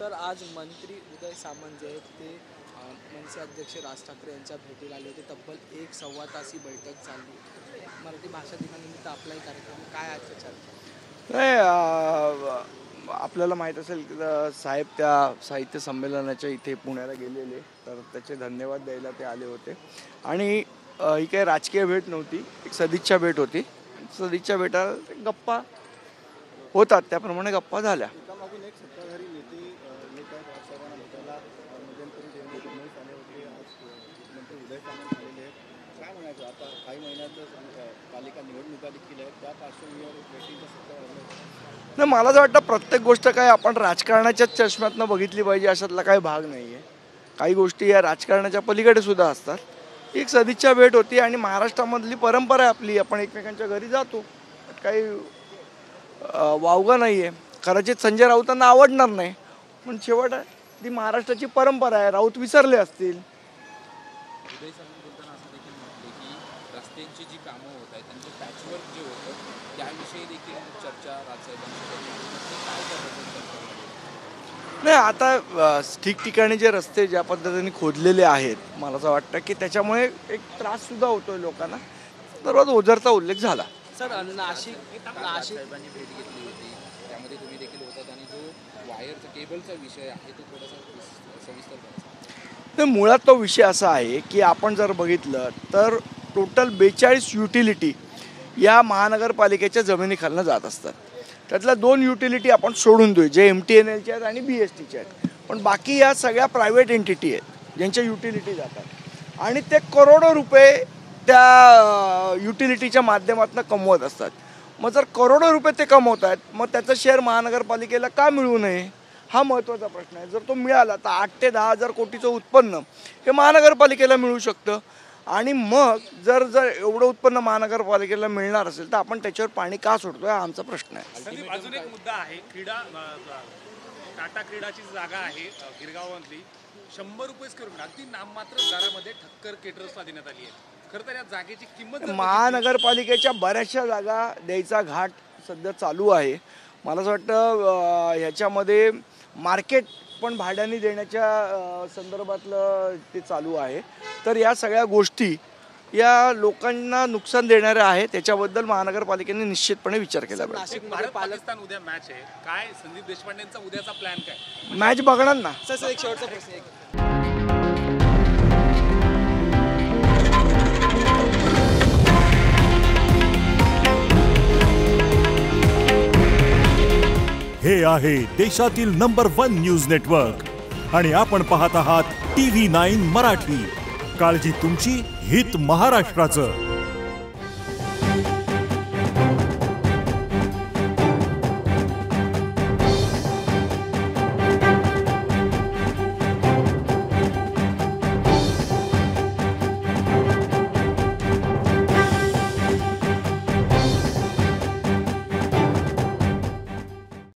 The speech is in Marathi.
सर आज मंत्री उदय सामंत जे आहेत ते मनसे अध्यक्ष राज ठाकरे यांच्या भेटीला आले होते. तब्बल 1-1.25 तास ही बैठक चालली. मराठी भाषा दिनानिमित्त आपलाही कार्यक्रम काय आजच्या चर्चा? नाही, आपल्याला माहीत असेल की साहेब त्या साहित्य संमेलनाच्या इथे पुण्याला गेलेले, तर त्याचे धन्यवाद द्यायला ते आले होते. आणि ही काही राजकीय भेट नव्हती, एक सदिच्छा भेट होती. सदिच्छा भेटायला गप्पा होतात, त्याप्रमाणे गप्पा झाल्या. नाही, मला असं वाटतं प्रत्येक गोष्ट काय आपण राजकारणाच्याच चष्म्यातनं बघितली पाहिजे अशातला काही भाग नाही आहे. काही गोष्टी या राजकारणाच्या पलीकडे सुद्धा असतात. एक सदिच्छा भेट होती आणि महाराष्ट्रामधली परंपरा आहे आपली, आपण एकमेकांच्या घरी जातो, काही वावगं नाही आहे. कदाचित संजय राऊतांना आवडणार नाही, पण शेवट ती महाराष्ट्राची परंपरा आहे. राऊत विसरले असतील. रस्त्यांची जी कामं होत आहेत त्यांचं पॅचवर्क जे होतं त्याविषयी देखील चर्चा नाही, आता ठिकठिकाणी जे रस्ते ज्या पद्धतीने खोदलेले आहेत, मला असं वाटतं की त्याच्यामुळे एक त्राससुद्धा होतोय लोकांना. सर्वात ओझरचा उल्लेख झाला. सर नाशिक साहेबांनी भेट घेतली होती, त्यामध्ये तुम्ही देखील होतात आणि जो वायरचा केबलचा विषय आहे तो थोडासा सविस्तर नाही, मुळात तो विषय असा आहे की आपण जर बघितलं तर टोटल 42 युटिलिटी या महानगरपालिकेच्या जमिनीखालनं जात असतात. त्यातल्या 2 युटिलिटी आपण सोडून देऊ, जे MTNLच्या आहेत आणि BSTच्या आहेत. पण बाकी या सगळ्या प्रायव्हेट एंटिटी आहेत ज्यांच्या युटिलिटी जातात आणि ते करोडो रुपये त्या युटिलिटीच्या माध्यमातून कमवत असतात. मग जर करोडो रुपये ते कमवत आहेत, मग त्याचं शेअर महानगरपालिकेला का मिळू नये हा महत्त्वाचा प्रश्न आहे. जर तो मिळाला तर 8 ते 10 हजार कोटीचं उत्पन्न हे महानगरपालिकेला मिळू शकतं. आणि मग जर एवढं उत्पन्न महानगरपालिकेला मिळणार असेल तर आपण त्याच्यावर पाणी का सोडतोय हा आमचा प्रश्न आहे. अजून एक मुद्दा आहे, टाटा क्रीडाची जागा आहे गिरगावमधली, 100 रुपये स्क्वेअर फूट अगदी नाममात्र दरामध्ये ठक्कर केटरर्सला देण्यात आली आहे. खरं तर या जागेची किंमत महानगरपालिकेच्या बऱ्याचशा जागा द्यायचा घाट सध्या चालू आहे. मला असं वाटतं ह्याच्यामध्ये मार्केट पण भाड्याने देण्याच्या संदर्भातलं ते चालू आहे. तर या सगळ्या गोष्टी या लोकांना नुकसान देणाऱ्या आहेत, त्याच्याबद्दल महानगरपालिकेने निश्चितपणे विचार केला पाहिजे. पाकिस्तान उद्या मॅच आहे, काय संदीप देशपांडेंचा उद्याचा प्लॅन काय? मॅच बघणार ना. सर एक शेवटचा प्रश्न आहे. हे आहे देशातील नंबर 1 न्यूज नेटवर्क आणि आपण पाहत आहात TV9 मराठी. काळजी तुमची, हित महाराष्ट्राचं.